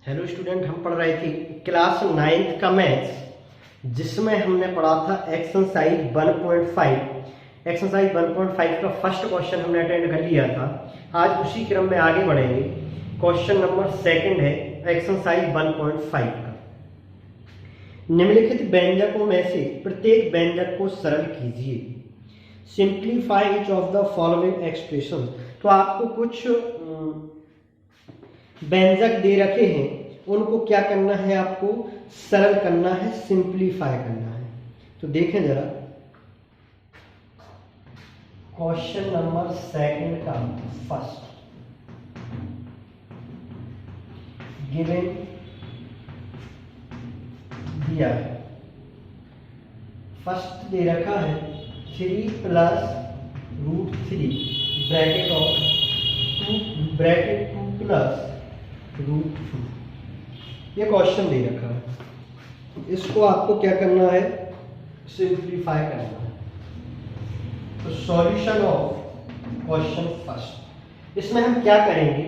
Hello student, हम पढ़ रहे थे क्लास 9th का मैथ्स, जिसमें हमने पढ़ा था एक्सरसाइज 1.5। एक्सरसाइज 1.5 का फर्स्ट क्वेश्चन हमने अटेंड कर लिया था। आज उसी क्रम में आगे बढ़ेंगे। क्वेश्चन नंबर सेकंड है एक्सरसाइज 1.5 का। निम्नलिखित व्यंजकों में से प्रत्येक व्यंजक को सरल कीजिए। Simplify each of the following expression. तो आपको कुछ व्यंजक दे रखे हैं, उनको क्या करना है, आपको सरल करना है, सिंप्लीफाई करना है। तो देखें जरा क्वेश्चन नंबर सेकंड का फर्स्ट गिवन दिया है। फर्स्ट दे रखा है 3 + √3 ब्रैकेट ऑफ 2 ब्रैकेट 2 + √2। ये क्वेश्चन दे रखा है, इसको आपको क्या करना है, सिंप्लीफाई करना है। तो सॉल्यूशन ऑफ क्वेश्चन फर्स्ट, इसमें हम क्या करेंगे,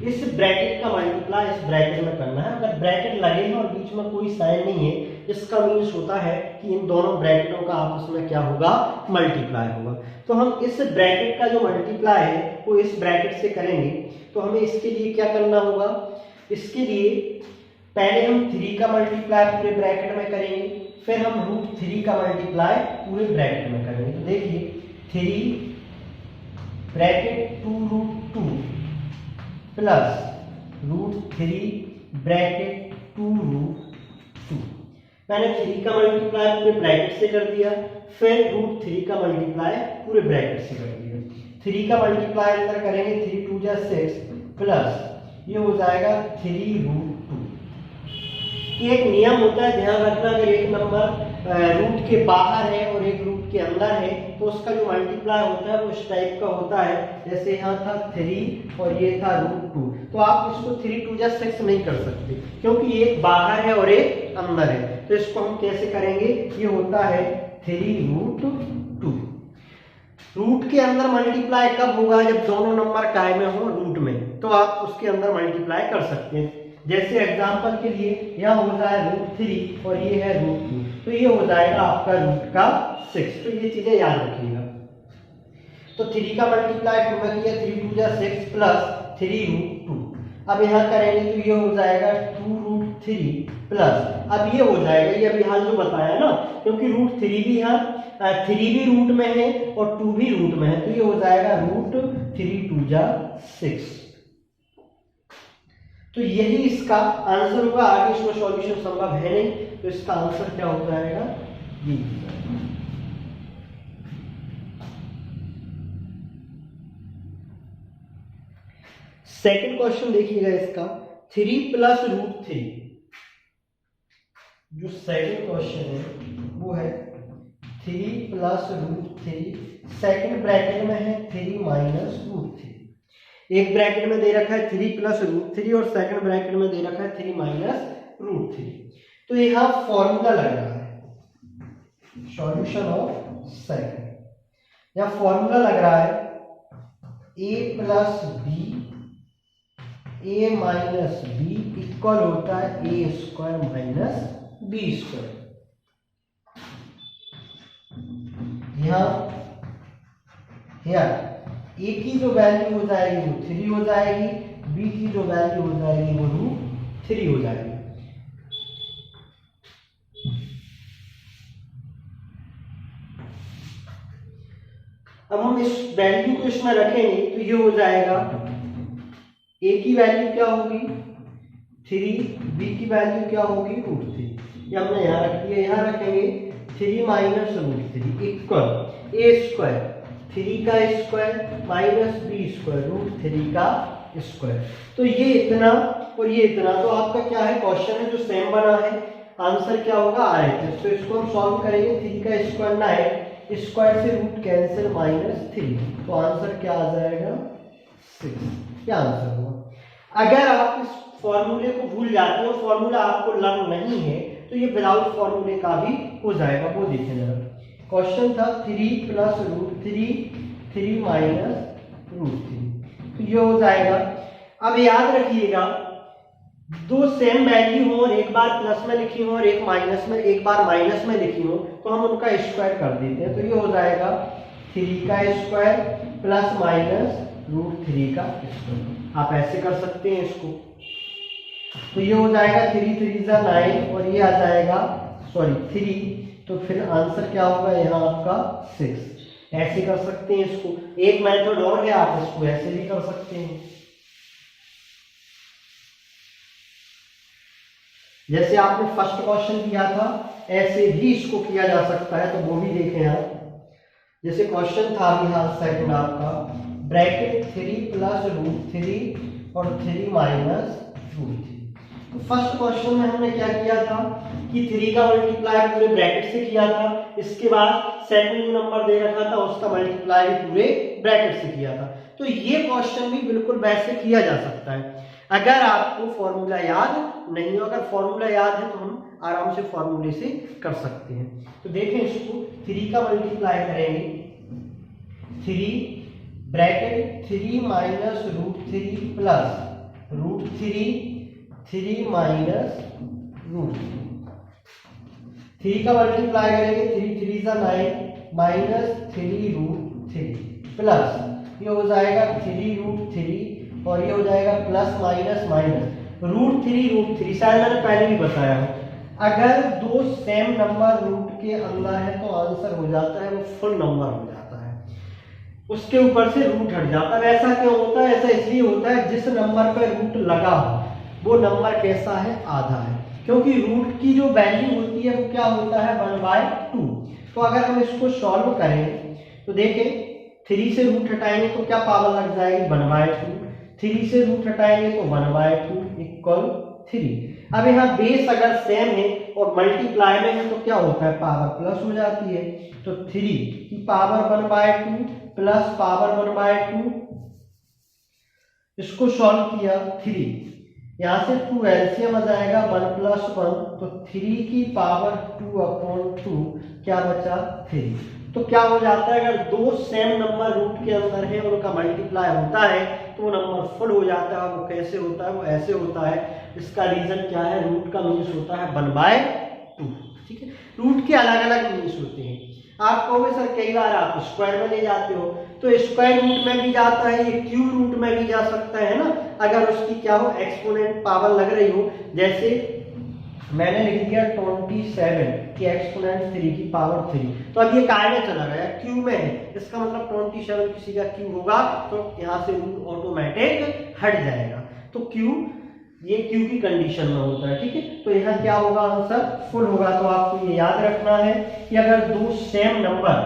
इस ब्रैकेट का मल्टीप्लाई इस ब्रैकेट में करना है। अगर ब्रैकेट लगे हैं और बीच में कोई साइन नहीं है, इसका मीन्स होता है कि इन दोनों ब्रैकेटों का आपस में क्या होगा, मल्टीप्लाई होगा। तो हम इस ब्रैकेट का जो मल्टीप्लाई है वो इस ब्रैकेट से करेंगे। तो हमें इसके लिए क्या करना होगा, इसके लिए पहले हम 3 का मल्टीप्लाई पूरे ब्रैकेट में करेंगे, फिर हम √3 का मल्टीप्लाई पूरे ब्रैकेट में करेंगे। तो देखिए 3 ब्रैकेट 2√2 प्लस √3 ब्रैकेट 2√2। मैंने 3 का मल्टीप्लाई पूरे ब्रैकेट से कर दिया, फिर √3 का मल्टीप्लाई पूरे ब्रैकेट से कर दिया। 3 का मल्टीप्लाई अंदर करेंगे, 3 2 = 6 प्लस ये हो जाएगा 3√2। एक नियम होता है, ध्यान रखना, अगर एक नंबर रूट के बाहर है और एक रूट के अंदर है तो उसका जो मल्टीप्लाई होता है वो इस टाइप का होता है। जैसे यहाँ था 3 और ये था √2, तो आप इसको 3 2 = 6 नहीं कर सकते, क्योंकि एक बाहर है और एक अंदर है। तो इसको हम कैसे करेंगे, ये होता है 3√2। रूट के अंदर मल्टीप्लाई कब होगा, जब दोनों नंबर काय में हो रूट में, तो आप उसके अंदर मल्टीप्लाई कर सकते हैं। जैसे एग्जांपल के लिए यहाँ हो जाए √3 और ये है √2, तो ये हो जाएगा आपका रूट का 6। तो ये चीजें याद रखिएगा। तो 3 का मल्टीप्लाई 2 में किया, 3 2 = 6 प्लस 3√2। अब यहाँ करेंगे तो ये हो जाएगा 2√3 प्लस, अब ये हो जाएगा, ये अभी हाल जो बताया ना, क्योंकि √3 भी यहाँ 3 भी रूट में है और 2 भी रूट में है, तो ये हो जाएगा √3 2 = 6। तो यही इसका आंसर होगा। आगे इसमें सॉल्यूशन संभव है नहीं, तो इसका आंसर क्या हो जाएगा, ये। सेकंड क्वेश्चन देखिएगा इसका, 3 + √3। जो सेकंड क्वेश्चन है वो है 3 + √3, सेकंड ब्रैकेट में है 3 - √3। एक ब्रैकेट में दे रखा है 3 + √3 और सेकंड ब्रैकेट में दे रखा है 3 - √3। तो यहाँ फॉर्मूला लग रहा है, सॉल्यूशन ऑफ सेकंड, यहाँ फॉर्मूला लग रहा है a + b a - b equal होता है a² - b²। यहाँ a की जो वैल्यू हो जाएगी वो 3 हो जाएगी, b की जो वैल्यू हो जाएगी वो √3 हो जाएगी। अब हम इस वैल्यू को इसमें रखेंगे तो ये हो जाएगा, a की वैल्यू क्या होगी 3, b की वैल्यू क्या होगी √3। ये हमने यहाँ रख दिया, यहाँ रखेंगे 3 - √3 इक्वल a², 3 का स्क्वायर माइनस b² √3 का स्क्वायर। तो ये इतना और ये इतना, तो आपका क्या है, क्वेश्चन है जो सेम बना है, आंसर क्या होगा RHS। तो इसको हम सॉल्व करेंगे, 3 का स्क्वायर 9, स्क्वायर से रूट कैंसिल -3, तो आंसर क्या आ जाएगा 6। क्या आंसर हुआ। अगर आप इस फॉर्मूले को भूल जाते हो, फॉर्मूला आपको लर्न नहीं है, तो ये विदाउट फॉर्मूले का भी हो जाएगा। वो देखें जरा, क्वेश्चन था 3 + √3 3 - √3, तो ये हो जाएगा। अब याद रखिएगा दो सेम वैल्यू हो और एक बार प्लस में लिखी हो और एक बार माइनस में लिखी हो, तो हम उनका स्क्वायर कर देते हैं। तो ये हो जाएगा 3 का स्क्वायर प्लस माइनस √3 का स्क्वायर। आप ऐसे कर सकते हैं इसको। तो ये हो जाएगा 3 3 9 और ये आ जाएगा 3। तो फिर आंसर क्या होगा यहाँ आपका 6। ऐसे कर सकते हैं इसको। एक मेथड और है, आप इसको ऐसे भी कर सकते हैं। जैसे आपने फर्स्ट क्वेश्चन किया था, ऐसे भी इसको किया जा सकता है, तो वो भी देखें आप। जैसे क्वेश्चन था यहाँ सेकंड आपका, ब्रैकेट 3 प्लस √3 और 3 माइनस √3। तो फर्स्ट क्वेश्चन में हमने क्या किया था कि 3 का मल्टीप्लाई पूरे ब्रैकेट से किया था। इसके बाद सेकंड नंबर दे रखा था, उसका मल्टीप्लाई पूरे ब्रैकेट से किया था। तो ये क्वेश्चन भी बिल्कुल वैसे किया जा सकता है अगर आपको फॉर्मूला याद नहीं हो। अगर फॉर्मूला याद है तो हम आराम से फॉर्मूले से कर सकते हैं। तो देखें इसको, 3 का मल्टीप्लाई करेंगे, 3 ब्रैकेट 3 माइनस √3 प्लस √3 3 माइनस √3। 3 का मल्टीप्लाई करेंगे, 3 3 9 माइनस 3√3 प्लस ये हो जाएगा 3√3 और ये हो जाएगा प्लस माइनस माइनस √3 शायद मैंने पहले भी बताया हो। अगर दो सेम नंबर रूट के अंदर है तो आंसर हो जाता है वो फुल नंबर हो जाता है, उसके ऊपर से रूट हट जाता है। ऐसा क्यों होता है? ऐसा इसलिए होता है जिस नंबर पर रूट लगा हो वो नंबर कैसा है? आधा है। क्योंकि रूट की जो वैल्यू होती है वो क्या होता है? 1/2। तो अगर हम इसको सॉल्व करें तो देखें, 3 से रूट हटाएंगे तो क्या पावर लग जाएगी? 1/2। 3 से रूट हटाएंगे तो 1/2 इक्वल 3। अब यहाँ बेस अगर सेम है और मल्टीप्लाई में है तो क्या होता है? पावर प्लस हो जाती है। तो 3 की पावर 1/2 प्लस पावर 1/2, इसको सॉल्व किया 3, यहाँ से 2 एलसीएम आ जाएगा 1 + 1, तो 3 की पावर 2/2 क्या बचा? 3। तो क्या हो जाता है? अगर दो सेम नंबर रूट के अंदर है उनका मल्टीप्लाई होता है तो वो नंबर फुल हो जाता है। वो कैसे होता है? वो ऐसे होता है। इसका रीजन क्या है? रूट का मीन्स होता है 1/2। ठीक है, रूट के अलग अलग मीन्स होते हैं। आप कहोगे सर कई बार आप स्क्वायर में ले जाते हो, तो स्क्वायर रूट में भी जाता है, ये क्यूब रूट में भी जा सकता है ना, अगर उसकी क्या हो? एक्सपोनेंट पावर लग रही हो। जैसे मैंने लिख दिया 27 की एक्सपोनेंट 3 की पावर 3, तो अब ये काय में चला गया? क्यू में है। इसका मतलब 27 किसी का क्यू होगा तो यहाँ से रूट ऑटोमेटिक हट जाएगा। तो क्यू, ये क्यू की कंडीशन में होता है। ठीक है, तो यहाँ क्या होगा? आंसर फुल होगा। तो आपको ये याद रखना है कि अगर दो सेम नंबर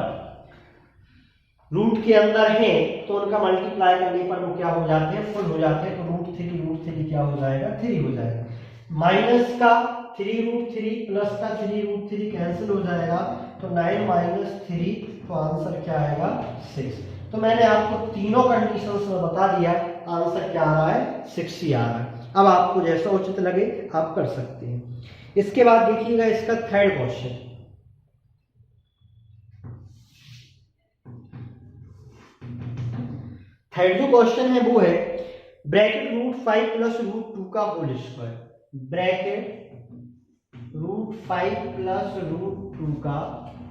रूट के अंदर है तो उनका मल्टीप्लाई करने पर वो क्या हो जाते हैं? फुल हो जाते हैं। तो √3 क्या हो जाएगा? 3 हो जाएगा। माइनस का 3√3 प्लस का 3√3 कैंसिल हो जाएगा, तो 9 - 3, तो आंसर क्या आएगा? 6। तो मैंने आपको तीनों कंडीशंस में बता दिया, आंसर क्या आ रहा है? 6 ही आ रहा है। अब आपको जैसा उचित लगे आप कर सकते हैं। इसके बाद देखिएगा इसका थर्ड क्वेश्चन। थर्ड जो क्वेश्चन है वो है ब्रैकेट √5 + √2 का होल स्क्वायर। ब्रैकेट √5 + √2 का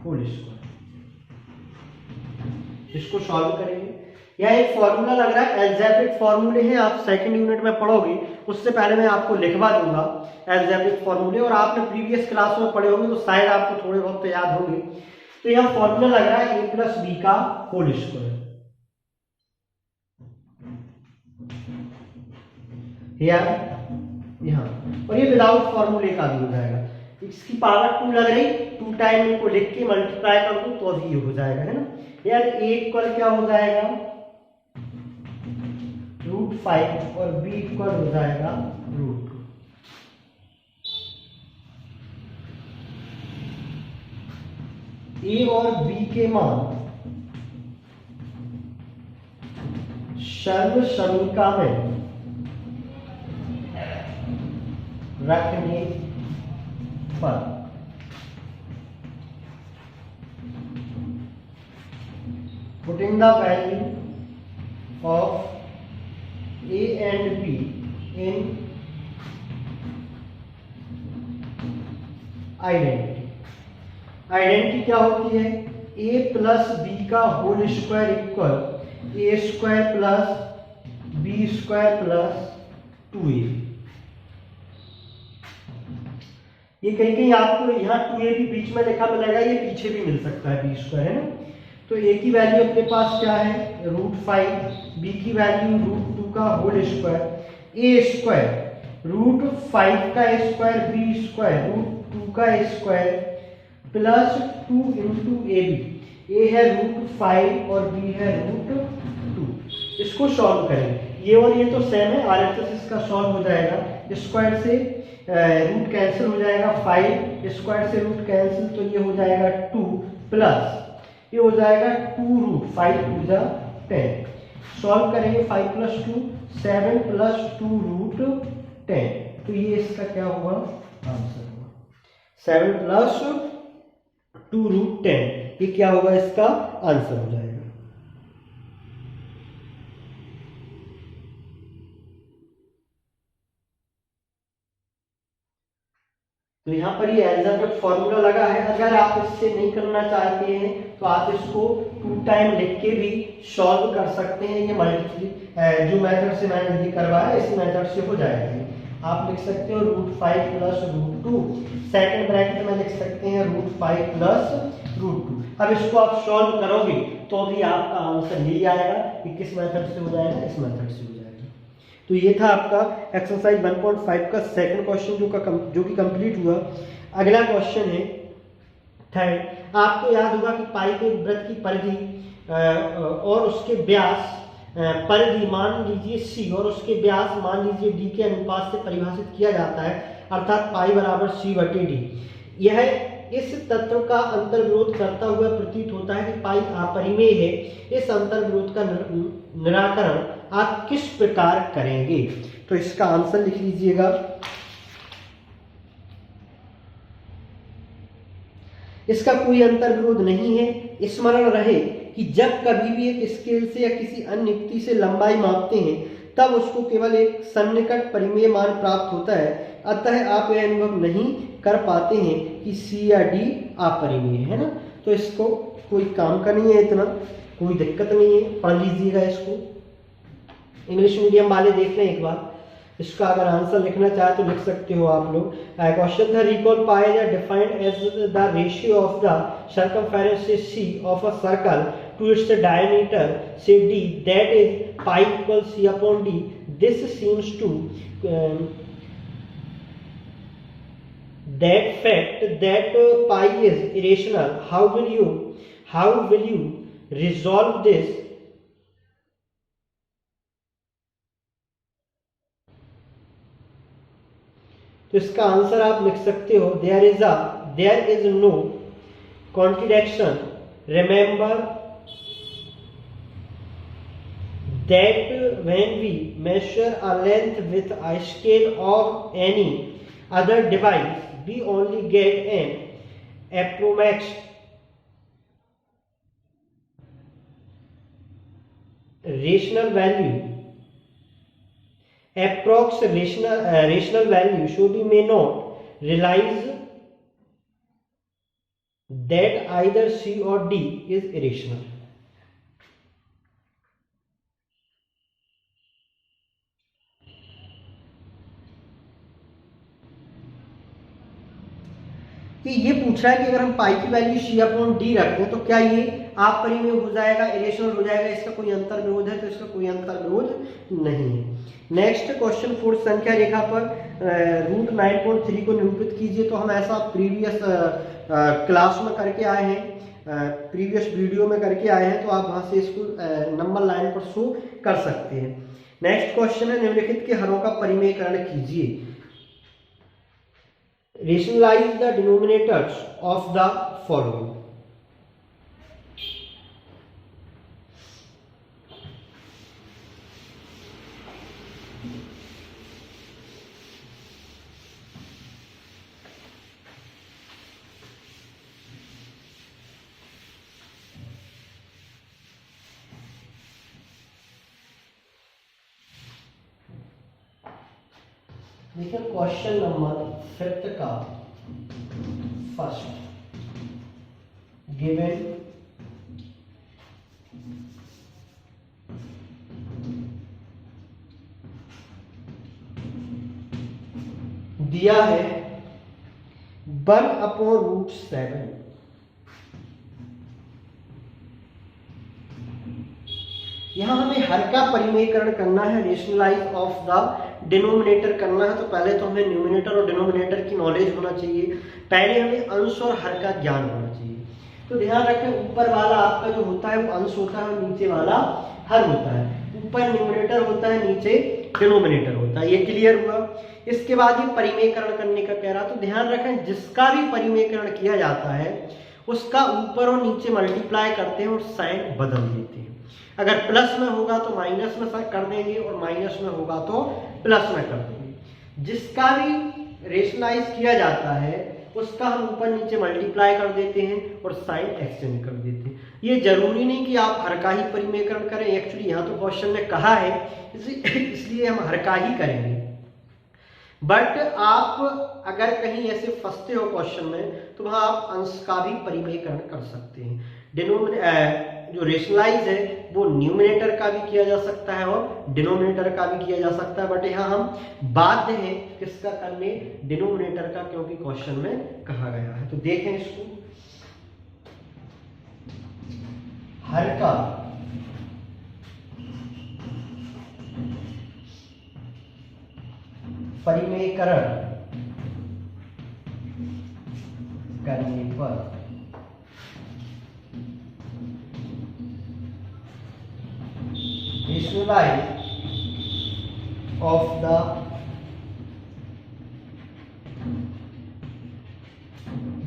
होल स्क्वायर। इसको सॉल्व करेंगे। यह एक फॉर्मूला लग रहा है, एल्जेब्रिक फॉर्मूले हैं, आप सेकंड यूनिट में पढ़ोगे। उससे पहले मैं आपको लिखवा दूंगा एल्जेब्रिक फॉर्मूले, और आपने प्रीवियस क्लास में पढ़े होंगे तो शायद आपको थोड़े बहुत तो याद होंगे। तो यह फॉर्मूला लग रहा है a + b का होल स्क्वायर। यहाँ और ये विदाउट फॉर्मूले का भी हो जाएगा। इसकी पावर 2 लग रही, 2 टाइम इनको लिख के मल्टीप्लाई कर दूं तो अभी ये हो जाएगा, है ना। यार a इक्वल क्या हो जाएगा? √5 और b इक्वल हो जाएगा √2। a और b के मान सर्व समीका में रखने पर putting the value of a and b in identity. Identity क्या होती है? a प्लस बी का whole square equal A square plus B square plus 2a। ये कहीं कहीं आपको यहाँ 2a भी बीच में लिखा मिलेगा, ये पीछे भी मिल सकता है, बी स्क्वायर है ना। तो a की वैल्यू अपने पास क्या है? √5, b की वैल्यू √2 का होल स्क्वायर, a स्क्वायर √5 का स्क्वायर, b स्क्वायर √2 का square plus 2 into A B. A है √5 और b है √2। इसको सॉल्व करें, ये और ये तो सेम है, RHS इसका सॉल्व हो जाएगा। स्क्वायर से रूट कैंसिल हो जाएगा 5, स्क्वायर से रूट कैंसिल, तो ये हो जाएगा 2 प्लस ये हो जाएगा 2√5 2 जा 10। सॉल्व करेंगे 5 प्लस 2 7 प्लस 2√10, तो ये इसका क्या होगा? आंसर होगा 7 प्लस 2√10। ये क्या होगा? इसका आंसर हो जाएगा। तो यहाँ पर ये एल्जेब्रिक फॉर्मूला लगा है। अगर आप इससे नहीं करना चाहते हैं तो आप इसको 2 टाइम लिख के भी सॉल्व कर सकते हैं। ये मल्टीप्ली जो मेथड से मैंने ये करवाया इसी मेथड से हो जाएगा। आप लिख सकते हो √5 प्लस √2, सेकंड ब्रैकेट में लिख सकते हैं √5 प्लस √2। अब इसको आप सॉल्व करोगे तो भी आपका आंसर यही आएगा कि किस मेथड से हो जाएगा? इस मेथड से हो जाएगा। तो ये था आपका एक्सरसाइज 1.5 का सेकंड क्वेश्चन जो कि कंप्लीट हुआ। अगला क्वेश्चन है थर्ड। आपको याद होगा कि पाई के वृत्त की परिधि और उसके व्यास, परिधि मान लीजिए c और उसके व्यास मान लीजिए d के अनुपात से परिभाषित किया जाता है, अर्थात पाई बराबर c/d। यह इस तत्व का अंतर्विरोध करता हुआ प्रतीत होता है कि पाई अपरिमेय है। इस अंतर्विरोध का निराकरण आप किस प्रकार करेंगे? तो इसका आंसर लिख लीजिएगा। इसका कोई अंतर्विरोध नहीं है। स्मरण रहे कि जब कभी भी एक स्केल से या किसी अन्य युक्ति से लंबाई मापते हैं तब उसको केवल एक सन्निकट परिमेय मान प्राप्त होता है। अतः आप यह अनुभव नहीं कर पाते हैं कि C या D अपरिमेय है ना। तो इसको कोई काम का नहीं है, इतना कोई दिक्कत नहीं है, पढ़ लीजिएगा इसको। इंग्लिश मीडियम वाले देख लें एक बार। इसका अगर आंसर लिखना चाहे तो लिख सकते हो आप लोग। क्वेश्चन था recall pi are defined as the ratio of the circumference say C of a circle to its diameter say D, that is pi equal C/D। This seems to that fact that pi is irrational. How will you resolve this? तो इसका answer आप लिख सकते हो there is no contradiction. Remember that when we measure a length with a scale of any other device, we only get an approximate rational value, so we may not realize that either C or D is irrational. कि ये पूछ रहा है कि अगर हम पाई की value C/D रखते हैं तो क्या ये अपरिमेय हो जाएगा, इरेशनल हो जाएगा? इसका कोई अंतर विरोध है? तो इसका कोई अंतर विरोध नहीं है। नेक्स्ट क्वेश्चन 4 संख्या रेखा पर √9.3 को निरूपित कीजिए। तो हम ऐसा प्रीवियस क्लास में करके आए हैं, प्रीवियस वीडियो में करके आए हैं, तो आप वहां से इसको नंबर लाइन पर शो कर सकते हैं। नेक्स्ट क्वेश्चन है निम्नलिखित के हरों का परिमेयकरण कीजिए। Rationalize the denominators of the following. देखिए क्वेश्चन नंबर 5 का फर्स्ट गिवन दिया है 1/√7। यहां हमें हर का परिमेयकरण करना है, रेशनलाइज ऑफ द डिनोमिनेटर करना है। तो पहले तो हमें न्यूमिनेटर और डिनोमिनेटर की नॉलेज होना चाहिए, पहले हमें अंश और हर का ज्ञान होना चाहिए। तो ध्यान रखें, ऊपर वाला आपका जो होता है वो अंश होता है, नीचे वाला हर होता है। ऊपर न्यूमिनेटर होता है, नीचे डिनोमिनेटर होता है। ये क्लियर हुआ। इसके बाद ये परिमेयकरण करने का कह रहा, तो ध्यान रखें जिसका भी परिमेयकरण किया जाता है उसका ऊपर और नीचे मल्टीप्लाई करते हैं और साइन बदल देते हैं। अगर प्लस में होगा तो माइनस में कर देंगे और माइनस में होगा तो प्लस में कर देंगे। जिसका भी रेशनलाइज किया जाता है उसका हम ऊपर नीचे मल्टीप्लाई कर देते हैं और साइन एक्सचेंज कर देते हैं। ये जरूरी नहीं कि आप हर का ही परिमेयकरण करें, एक्चुअली यहाँ तो क्वेश्चन में कहा है इसलिए हम हर का ही करेंगे। बट आप अगर कहीं ऐसे फंसते हो क्वेश्चन में तो वहां आप अंश का भी परिमेयकरण कर सकते हैं। जो रेशनलाइज है वो न्यूमिनेटर का भी किया जा सकता है और डिनोमिनेटर का भी किया जा सकता है, बट यहाँ हम बाध्य हैं किसका करने, डिनोमिनेटर का, क्योंकि क्वेश्चन में कहा गया है। तो देखें इसको, हर का परिमेयकरण करने पर रेशनलाइज ऑफ द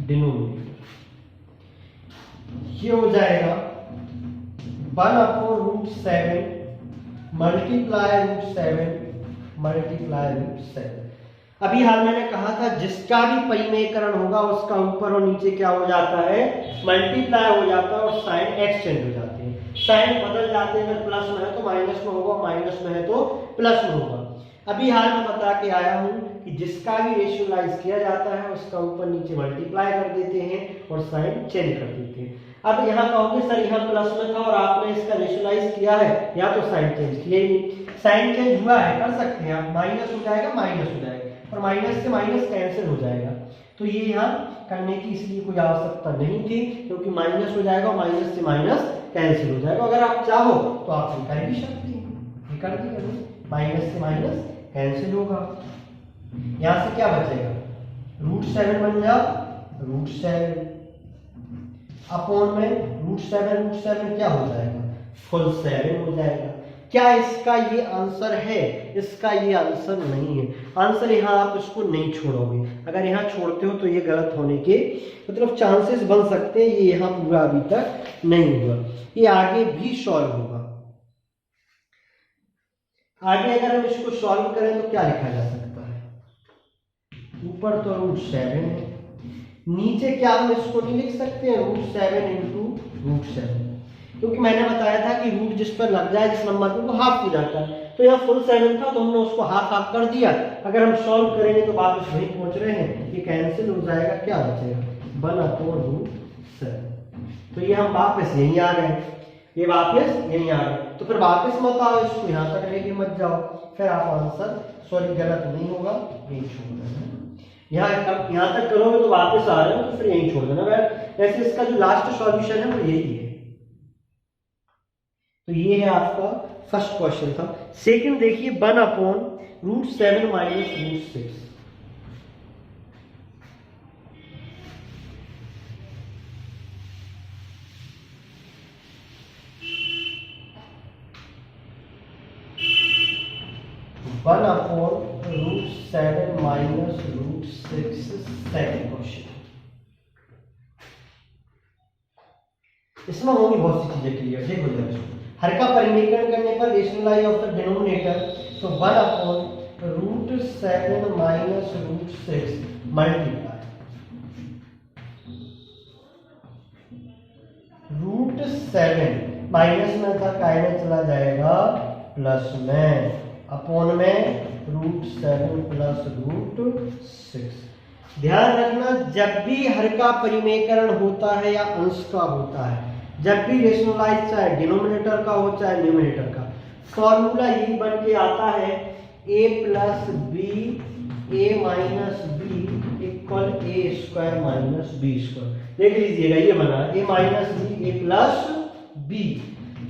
डिनोमिनेटर, ये हो जाएगा 1/√7 मल्टीप्लाई √7। अभी हाल मैंने कहा था जिसका भी परिमेयकरण होगा उसका ऊपर और नीचे क्या हो जाता है, मल्टीप्लाई हो जाता है और साइन एक्सचेंज हो जाते हैं, साइन बदल जाते हैं। अगर प्लस में है तो माइनस में होगा, माइनस में है तो प्लस में होगा। अभी हाल में बता के आया हूं कि जिसका भी रेशनलाइज किया जाता है उसका ऊपर नीचे मल्टीप्लाई कर देते हैं और साइन चेंज कर देते हैं। अब यहाँ कहोगे सर यहाँ प्लस में था और आपने इसका रेशनलाइज किया है, या तो साइन चेंज किया ही नहीं। साइन चेंज हुआ है, कर सकते हैं आप, माइनस हो जाएगा, माइनस हो जाएगा और माइनस से माइनस कैंसिल हो जाएगा। तो ये यहाँ करने की इसलिए कोई आवश्यकता नहीं थी, क्योंकि माइनस हो जाएगा और माइनस से माइनस कैंसिल हो जाएगा। अगर आप चाहो तो आप ये कर भी सकते हैं, ये कर दी, माइनस से माइनस कैंसिल होगा। यहाँ से क्या बचेगा, √7 बन जा, √7 अपॉन में √7 क्या हो जाएगा, फुल 7 हो जाएगा। क्या इसका ये आंसर है, इसका ये आंसर नहीं है। आंसर यहाँ आप इसको नहीं छोड़ोगे, अगर यहाँ छोड़ते हो तो ये गलत होने के मतलब चांसेस बन सकते हैं। ये यहाँ पूरा अभी तक नहीं हुआ, ये आगे भी सॉल्व होगा। आगे अगर हम इसको सॉल्व करें तो क्या लिखा जा सकता है, ऊपर तो √7 है, नीचे क्या हम इसको नहीं लिख सकते हैं, √7 × √7, क्योंकि मैंने बताया था कि रूट जिस पर लग जाए जिस नंबर पे वो हाफ हो जाता है। तो यहाँ फुल 7 था तो हमने उसको हाफ कर दिया। अगर हम सॉल्व करेंगे तो वापस वहीं पहुंच रहे हैं, ये कैंसिल हो जाएगा, क्या बचेगा 1/√7। तो ये हम वापस यहीं आ गए, ये वापस यहीं आ गए। तो फिर वापस मत आओ, इसको यहाँ तक लेके मत जाओ, फिर आप आंसर सॉरी गलत नहीं होगा, यही छोड़ देना। यहाँ तक करोगे तो वापस आ रहे हो तो फिर यही छोड़ देना। वैसे इसका जो लास्ट सॉल्यूशन है वो यही है। तो ये है आपका फर्स्ट क्वेश्चन था। सेकंड देखिए 1/√7 - √6। (1/√7 - √6) सेकंड क्वेश्चन। इसमें होंगी बहुत सी चीजें क्लियर। देखो जरा, हर का परिमेयकरण करने पर रेशनलाइज ऑफ द डिनोमिनेटर, तो 1/√7 - √6 मल्टीप्लाई √7 माइनस में था, काय में चला जाएगा प्लस में, अपॉन में √7 + √6। ध्यान रखना, जब भी हर का परिमेयकरण होता है या अंश का होता है, जब भी रेशनलाइज चाहे डिनोमिनेटर का हो चाहे न्यूमिनेटर का, फॉर्मूला यही बन के आता है a plus B A minus B equal A square minus B square. देख लीजिएगा ये बना a minus B A plus B.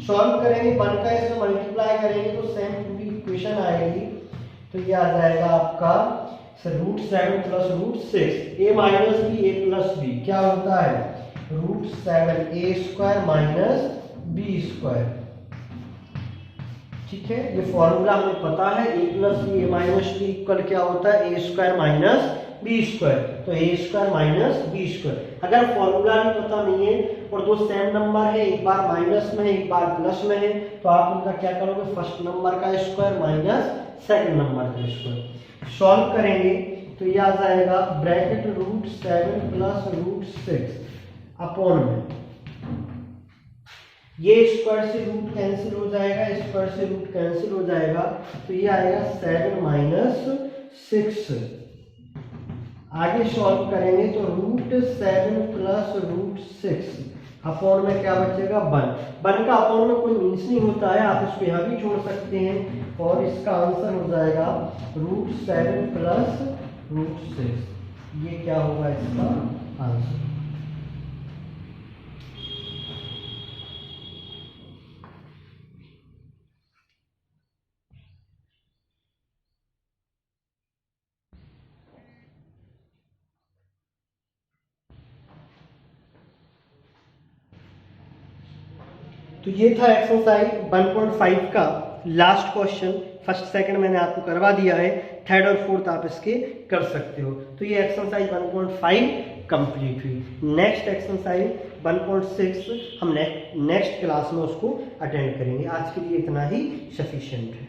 Solve करेंगे, बन का इसमें मल्टीप्लाई करेंगे तो सेम पूरी इक्वेशन आएगी। तो ये आ जाएगा आपका √7 plus √6 a minus B A plus B क्या होता है √7 a square minus B square. ठीक है, ये फॉर्मूला हमें पता है a plus B A minus B equal क्या होता है a square minus B square. तो a square minus B square. अगर फॉर्मूला भी पता नहीं है और दो सेम नंबर है, एक बार माइनस में है एक बार प्लस में है, तो आप उनका क्या करोगे, फर्स्ट नंबर का स्क्वायर माइनस सेकंड नंबर का स्क्वायर। सॉल्व करेंगे तो ये आ जाएगा ब्रैकेट √7 प्लस √6 अपॉन में ये स्क्वायर से रूट कैंसिल हो जाएगा, स्क्वायर से रूट कैंसिल हो जाएगा, तो ये आएगा 7 माइनस 6। आगे सॉल्व करेंगे तो √7 प्लस √6 अपॉन में क्या बचेगा 1। 1 का अपॉन में कोई मीन्स नहीं होता है, आप इसको यहाँ भी छोड़ सकते हैं और इसका आंसर हो जाएगा √7 प्लस √6। ये क्या होगा इसका आंसर। तो ये था एक्सरसाइज 1.5 का लास्ट क्वेश्चन। फर्स्ट सेकंड मैंने आपको करवा दिया है, थर्ड और फोर्थ आप इसके कर सकते हो। तो ये एक्सरसाइज 1.5 कंप्लीट हुई। नेक्स्ट एक्सरसाइज 1.6 हम नेक्स्ट क्लास में उसको अटेंड करेंगे। आज के लिए इतना ही सफिशिएंट है।